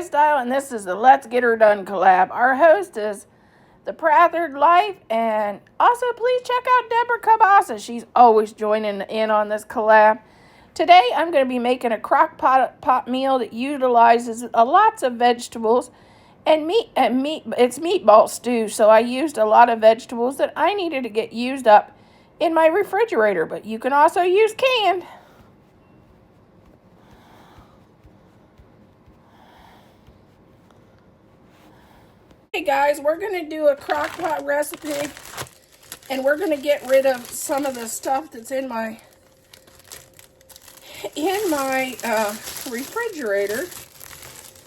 Lifestyle, and this is the Let's Get Her Done collab. Our host is the Prathered Life, and also please check out Deborah Cabasa. She's always joining in on this collab. Today I'm going to be making a crock pot meal that utilizes lots of vegetables and meat. It's meatball stew, so I used a lot of vegetables that I needed to get used up in my refrigerator, but you can also use canned. Hey guys, we're going to do a crock pot recipe, and we're going to get rid of some of the stuff that's in my refrigerator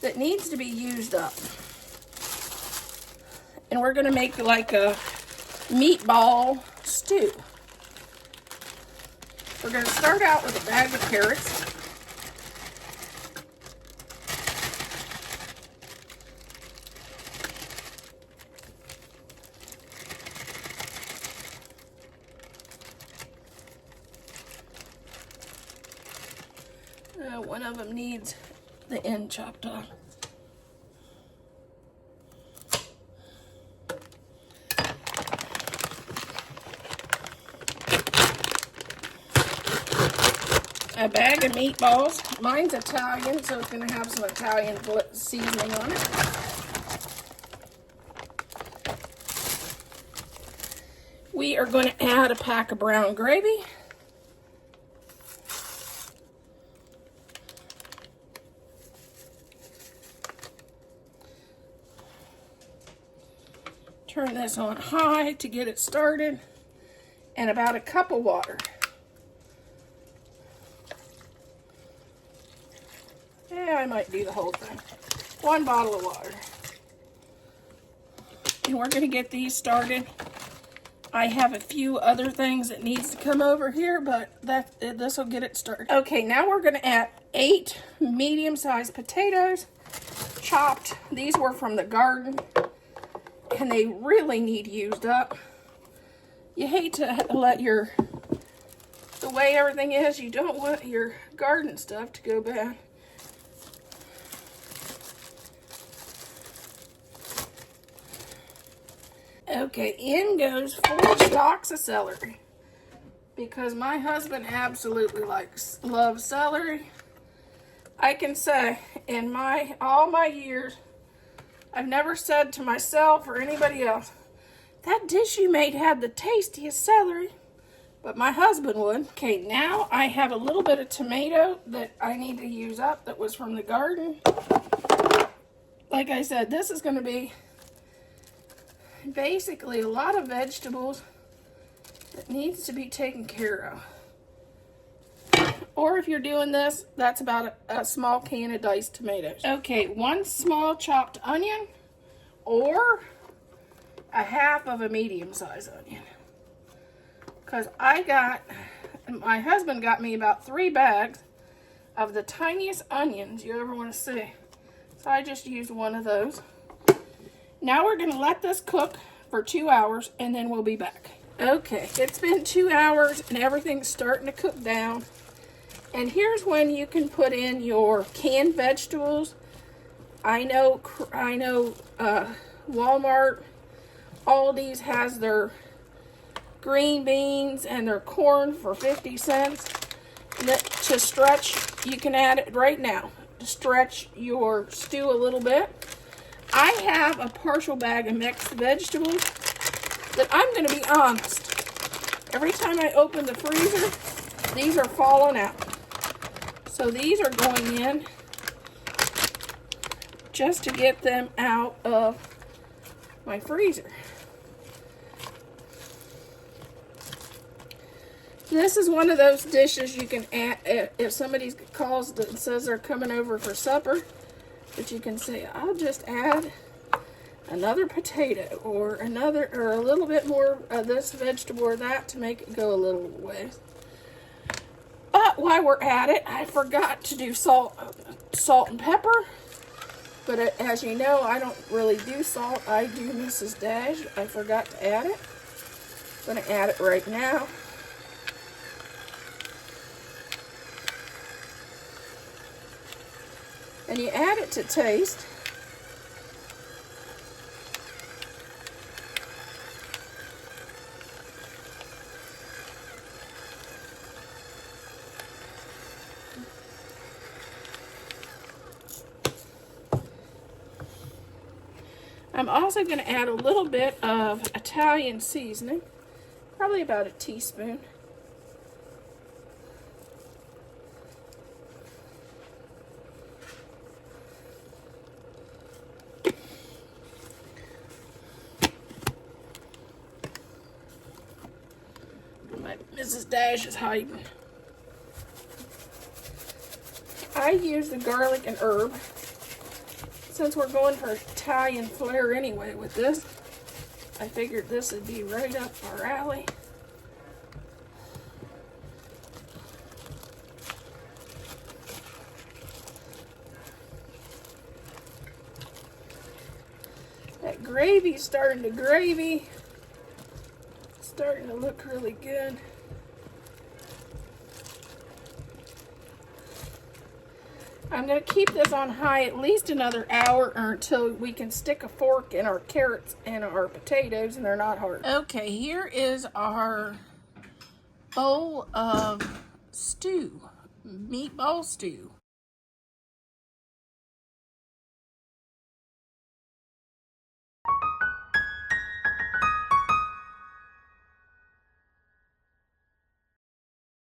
that needs to be used up. And we're going to make like a meatball stew. We're going to start out with a bag of carrots. One of them needs the end chopped off. A bag of meatballs. Mine's Italian, so it's going to have some Italian seasoning on it. We are going to add a pack of brown gravy. Turn this on high to get it started, and about a cup of water. Yeah, I might do the whole thing. 1 bottle of water. And we're going to get these started. I have a few other things that needs to come over here, but this will get it started. Okay, now we're going to add 8 medium-sized potatoes, chopped. These were from the garden, and they really need used up. You hate to let the way everything is, you don't want your garden stuff to go bad. Okay, in goes 4 stalks of celery, because my husband absolutely loves celery. I can say in all my years, I've never said to myself or anybody else, that dish you made had the tastiest celery, but my husband would. Okay, now I have a little bit of tomato that I need to use up that was from the garden. Like I said, this is going to be basically a lot of vegetables that needs to be taken care of. Or if you're doing this, that's about a small can of diced tomatoes. Okay, 1 small chopped onion, or a half of a medium-sized onion. Because my husband got me about 3 bags of the tiniest onions you ever want to see. So I just used 1 of those. Now we're going to let this cook for 2 hours, and then we'll be back. Okay, it's been 2 hours, and everything's starting to cook down. And here's when you can put in your canned vegetables. I know Walmart, Aldi's has their green beans and their corn for 50 cents. To stretch, you can add it right now to stretch your stew a little bit. I have a partial bag of mixed vegetables that I'm going to be honest. Every time I open the freezer, these are falling out. So these are going in just to get them out of my freezer. This is one of those dishes you can add if somebody calls and says they're coming over for supper, that you can say, I'll just add another potato or a little bit more of this vegetable or that to make it go a little ways. But while we're at it, I forgot to do salt and pepper. But as you know, I don't really do salt. I do Mrs. Dash. I forgot to add it. I'm going to add it right now. And you add it to taste. I'm also going to add a little bit of Italian seasoning, probably about a teaspoon. My Mrs. Dash is hiding. I use the garlic and herb. Since we're going for Italian flair anyway with this, I figured this would be right up our alley. That gravy's starting to gravy. It's starting to look really good. I'm going to keep this on high at least another hour or until we can stick a fork in our carrots and our potatoes and they're not hard. Okay, here is our bowl of stew, meatball stew.